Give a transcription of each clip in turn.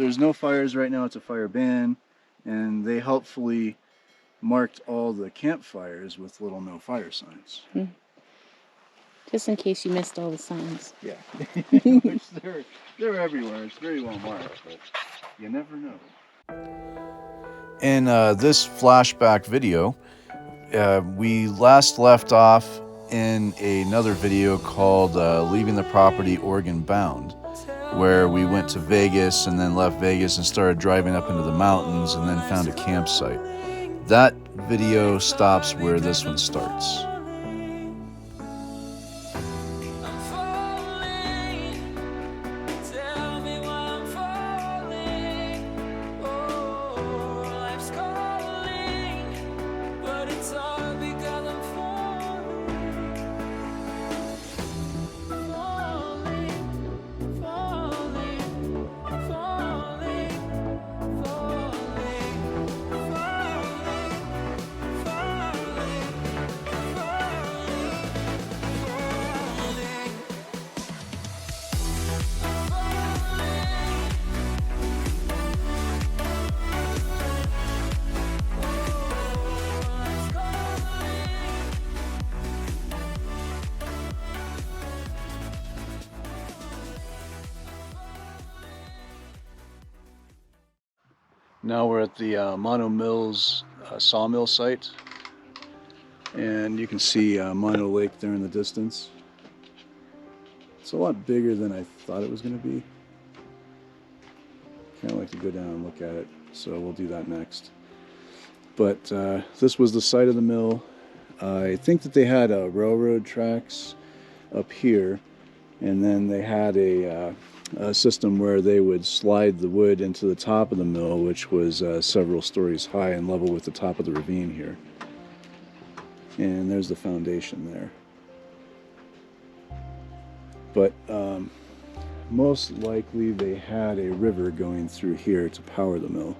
there's no fires right now. It's a fire ban, and they helpfully marked all the campfires with little no fire signs. Just in case you missed all the signs. Yeah, which they're everywhere. It's very well marked, but you never know. In this flashback video, we last left off in another video called Leaving the Property Oregon Bound, where we went to Vegas and then left Vegas and started driving up into the mountains and then found a campsite. That video stops where this one starts. Now we're at the Mono Mills Sawmill site, and you can see Mono Lake there in the distance. It's a lot bigger than I thought it was going to be. Kind of like to go down and look at it, so we'll do that next. But this was the site of the mill. I think that they had railroad tracks up here, and then they had a system where they would slide the wood into the top of the mill, which was several stories high and level with the top of the ravine here. And there's the foundation there. But most likely they had a river going through here to power the mill,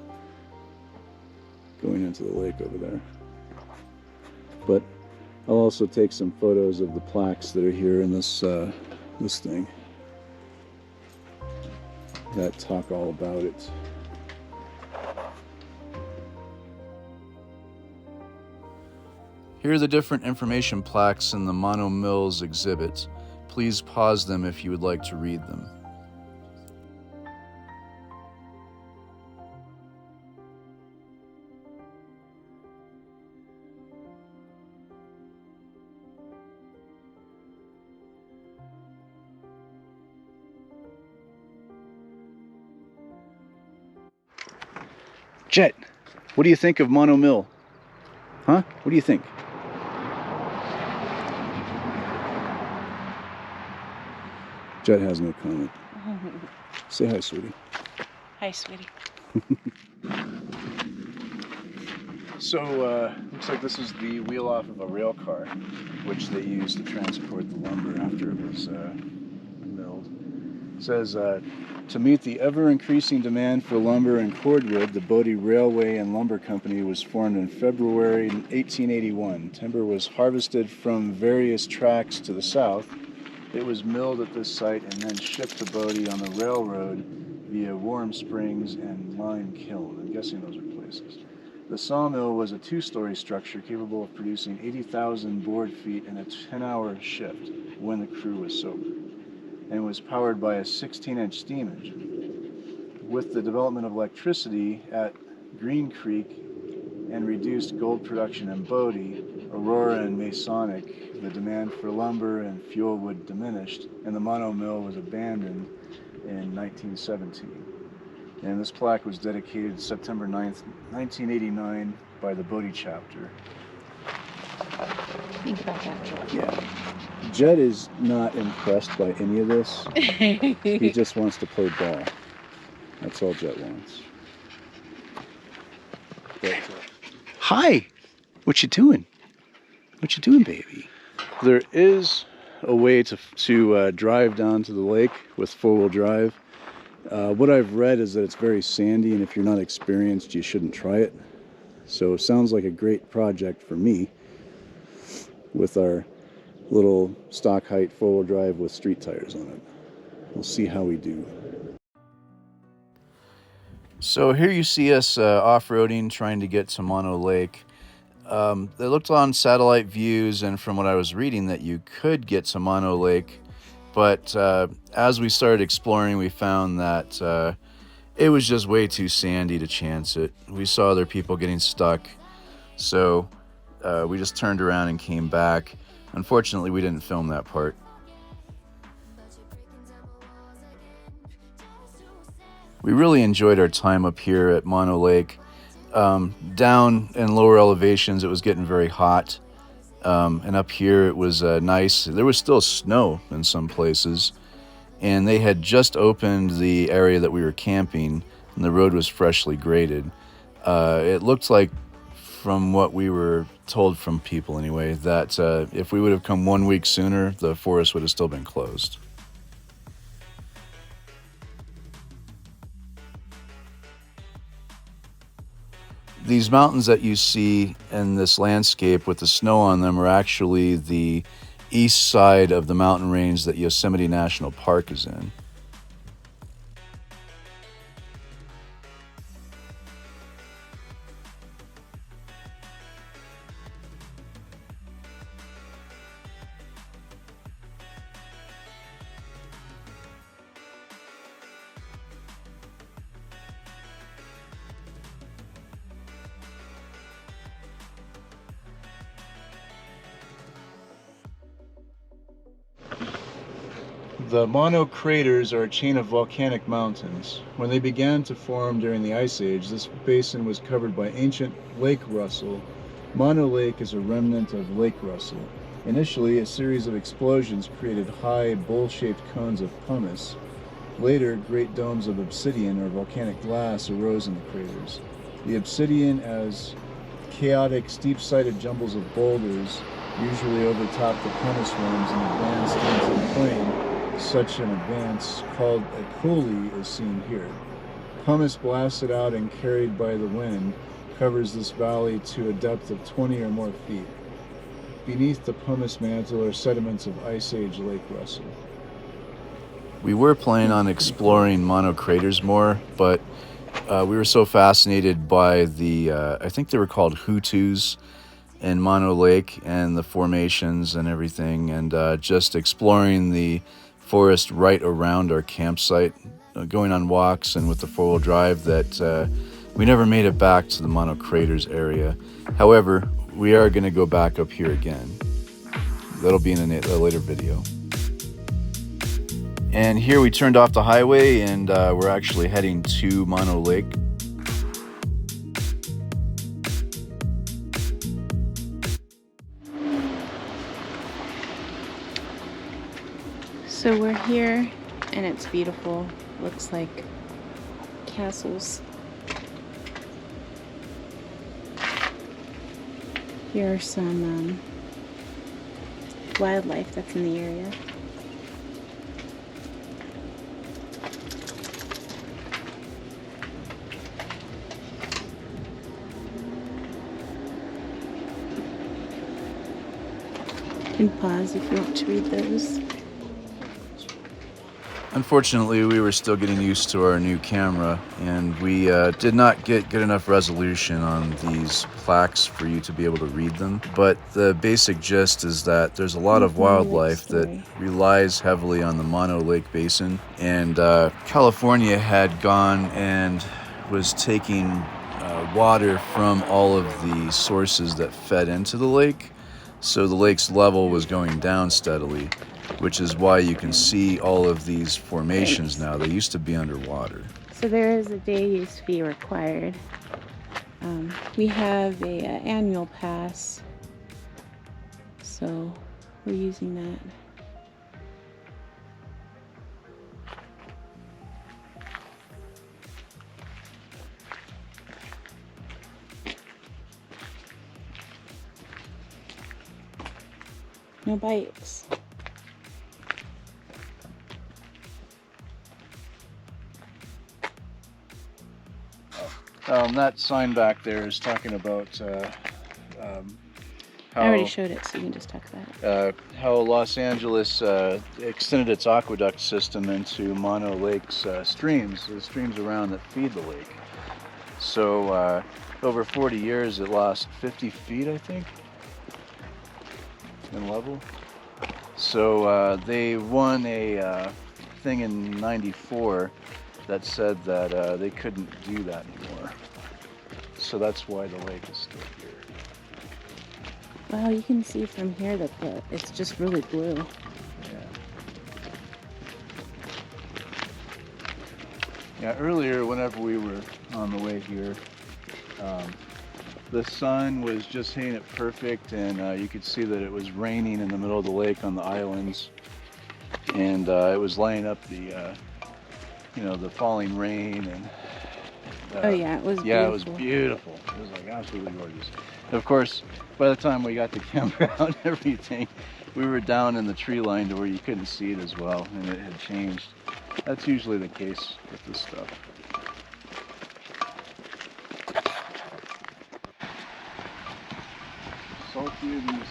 going into the lake over there. But I'll also take some photos of the plaques that are here in this this thing that talk all about it. Here are the different information plaques in the Mono Mills exhibit. Please pause them if you would like to read them. Jet, what do you think of Mono Mill? Huh? What do you think? Jet has no comment. Say hi, sweetie. Hi, sweetie. So, looks like this is the wheel off of a rail car, which they used to transport the lumber after it was milled. It says, to meet the ever-increasing demand for lumber and cordwood, the Bodie Railway and Lumber Company was formed in February 1881. Timber was harvested from various tracts to the south. It was milled at this site and then shipped to Bodie on the railroad via Warm Springs and Lime Kiln. I'm guessing those are places. The sawmill was a two-story structure capable of producing 80,000 board feet in a 10-hour shift when the crew was sober, and was powered by a 16-inch steam engine. With the development of electricity at Green Creek and reduced gold production in Bodie, Aurora, and Masonic, the demand for lumber and fuel wood diminished, and the Mono Mill was abandoned in 1917. And this plaque was dedicated September 9th, 1989 by the Bodie chapter. Think about that. Yeah. Jed is not impressed by any of this. He just wants to play ball. That's all Jed wants. But, hi! What you doing? What you doing, baby? There is a way to drive down to the lake with four-wheel drive. What I've read is that it's very sandy, and if you're not experienced, you shouldn't try it. So it sounds like a great project for me with our little stock height four-wheel drive with street tires on it. We'll see how we do. So here you see us off-roading, trying to get to Mono Lake. They looked on satellite views, and from what I was reading, that you could get to Mono Lake, but as we started exploring, we found that it was just way too sandy to chance it. We saw other people getting stuck, so we just turned around and came back. Unfortunately, we didn't film that part. We really enjoyed our time up here at Mono Lake. Down in lower elevations, it was getting very hot. And up here, it was nice. There was still snow in some places. And they had just opened the area that we were camping, and the road was freshly graded. It looked like, from what we were told from people anyway, that if we would have come 1 week sooner, the forest would have still been closed. These mountains that you see in this landscape with the snow on them are actually the east side of the mountain range that Yosemite National Park is in. The Mono craters are a chain of volcanic mountains. When they began to form during the Ice Age, this basin was covered by ancient Lake Russell. Mono Lake is a remnant of Lake Russell. Initially, a series of explosions created high, bowl-shaped cones of pumice. Later, great domes of obsidian or volcanic glass arose in the craters. The obsidian, as chaotic, steep-sided jumbles of boulders, usually overtopped the pumice rims and advanced into the plain. Such an advance, called a coulee, is seen here. Pumice blasted out and carried by the wind covers this valley to a depth of 20 or more feet. Beneath the pumice mantle are sediments of Ice Age Lake Russell. We were planning on exploring Mono craters more, but we were so fascinated by the, I think they were called Hutus in Mono Lake, and the formations and everything, and just exploring the forest right around our campsite, going on walks and with the four-wheel drive, that we never made it back to the Mono craters area. However, we are going to go back up here again. That'll be in a later video. And here we turned off the highway, and we're actually heading to Mono Lake. So we're here, and it's beautiful. Looks like castles. Here are some wildlife that's in the area. You can pause if you want to read those. Unfortunately, we were still getting used to our new camera, and we did not get good enough resolution on these plaques for you to be able to read them. But the basic gist is that there's a lot of wildlife that relies heavily on the Mono Lake Basin, and California had gone and was taking water from all of the sources that fed into the lake, so the lake's level was going down steadily, which is why you can see all of these formations now. They used to be underwater. So there is a day use fee required. We have a annual pass, so we're using that. No bikes. That sign back there is talking about I already showed it, so you can just talk about it. How Los Angeles extended its aqueduct system into Mono Lake's streams, the streams around that feed the lake. So over 40 years, it lost 50 feet, I think, in level. So they won a thing in '94 that said that they couldn't do that anymore. So that's why the lake is still here. Wow, you can see from here that it's just really blue. Yeah, earlier whenever we were on the way here, the sun was just hitting it perfect, and you could see that it was raining in the middle of the lake on the islands, and it was lining up the the falling rain, and oh yeah, it was beautiful. Yeah, it was beautiful. It was like absolutely gorgeous. Of course, by the time we got to campground and everything, we were down in the tree line to where you couldn't see it as well, and it had changed. That's usually the case with this stuff. Saltier than this.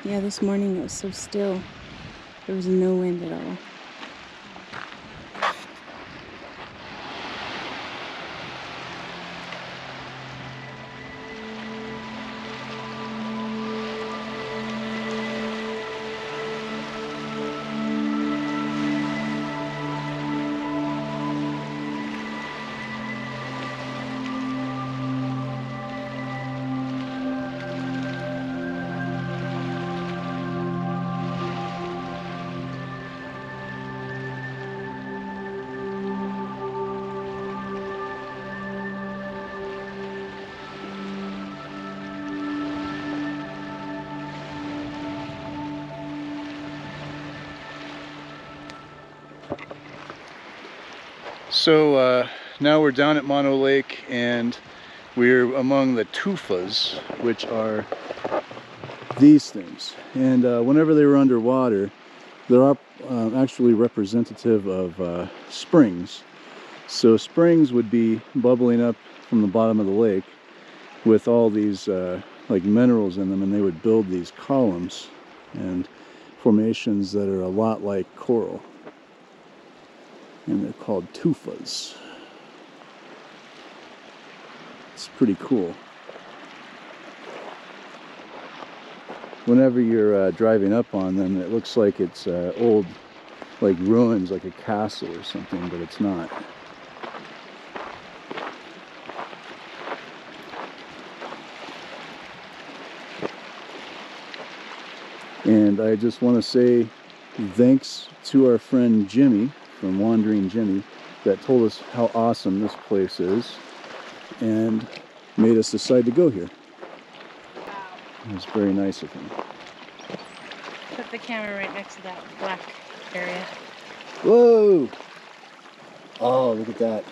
Yeah, this morning it was so still. There was no wind at all. So now we're down at Mono Lake, and we're among the Tufas, which are these things. And whenever they were underwater, they're actually representative of springs. So springs would be bubbling up from the bottom of the lake with all these like minerals in them, and they would build these columns and formations that are a lot like coral. And they're called Tufas. It's pretty cool. Whenever you're driving up on them, it looks like it's old, like ruins, like a castle or something, but it's not. And I just want to say thanks to our friend Jimmy from Wandering Jimmy that told us how awesome this place is and made us decide to go here. It was very nice of him. Put the camera right next to that black area. Whoa! Oh, look at that.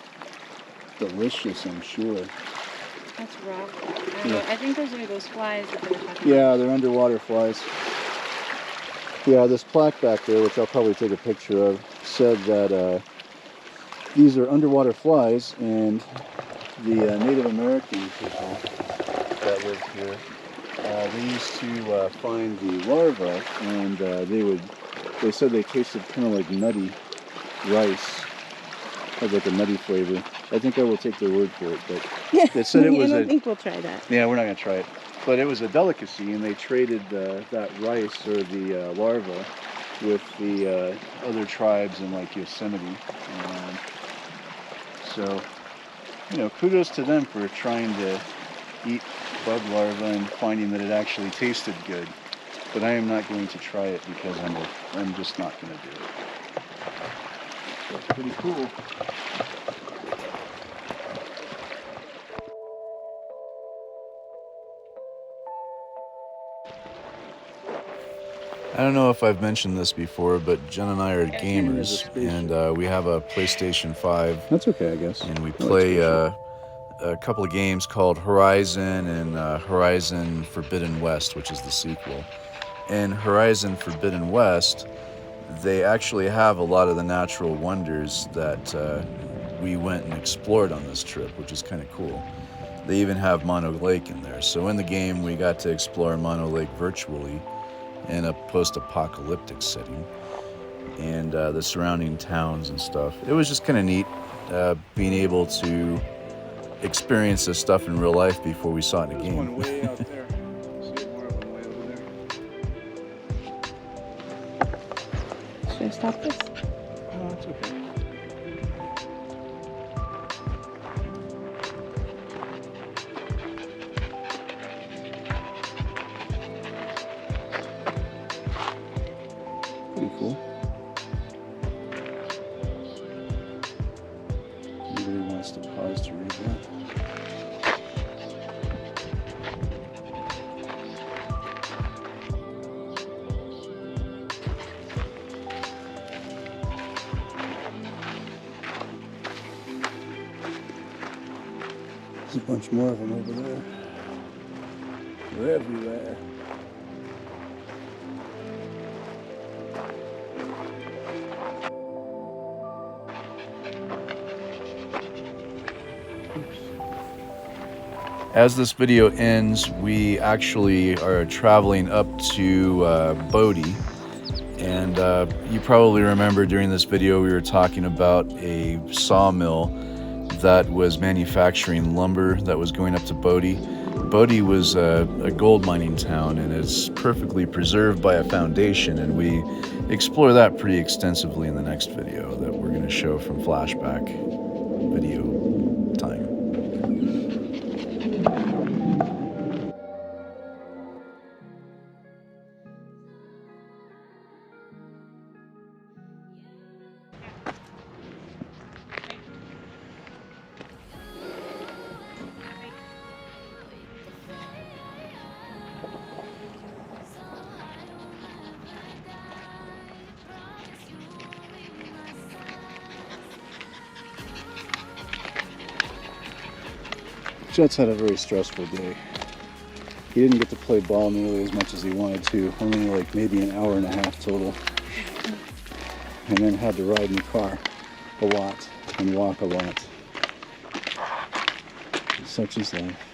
Delicious, I'm sure. That's rock. I think those are those flies that they were talking about. Yeah, they're underwater flies. Yeah, this plaque back there, which I'll probably take a picture of, said that these are underwater flies, and the Native American people that lived here, they used to find the larvae, and they said they tasted kind of like nutty rice, had like a nutty flavor. I think I will take their word for it, but they said it was I don't think we'll try that. Yeah, we're not going to try it. But it was a delicacy, and they traded that rice or the larva with the other tribes in like Yosemite. So, kudos to them for trying to eat bug larvae and finding that it actually tasted good. But I am not going to try it because I'm just not going to do it. So it's pretty cool. I don't know if I've mentioned this before, but Jen and I are gamers, and we have a PlayStation 5. That's okay, I guess. And we play a couple of games called Horizon and Horizon Forbidden West, which is the sequel. In Horizon Forbidden West, they actually have a lot of the natural wonders that we went and explored on this trip, which is kind of cool. They even have Mono Lake in there. So in the game, we got to explore Mono Lake virtually in a post-apocalyptic setting, and the surrounding towns and stuff. It was just kind of neat being able to experience this stuff in real life before we saw it in a game. One way out there. See more of them way over there. Should I stop this? Oh, it's okay. Pretty cool. Anybody wants to pause to read that? There's a bunch more of them over there. They're everywhere. As this video ends, we actually are traveling up to Bodie, and you probably remember during this video we were talking about a sawmill that was manufacturing lumber that was going up to Bodie. Bodie was a gold mining town, and it's perfectly preserved by a foundation, and we explore that pretty extensively in the next video that we're going to show from Flashback video time. Jet's had a very stressful day. He didn't get to play ball nearly as much as he wanted to, only like maybe an hour and a half total. And then had to ride in the car a lot and walk a lot. Such is life.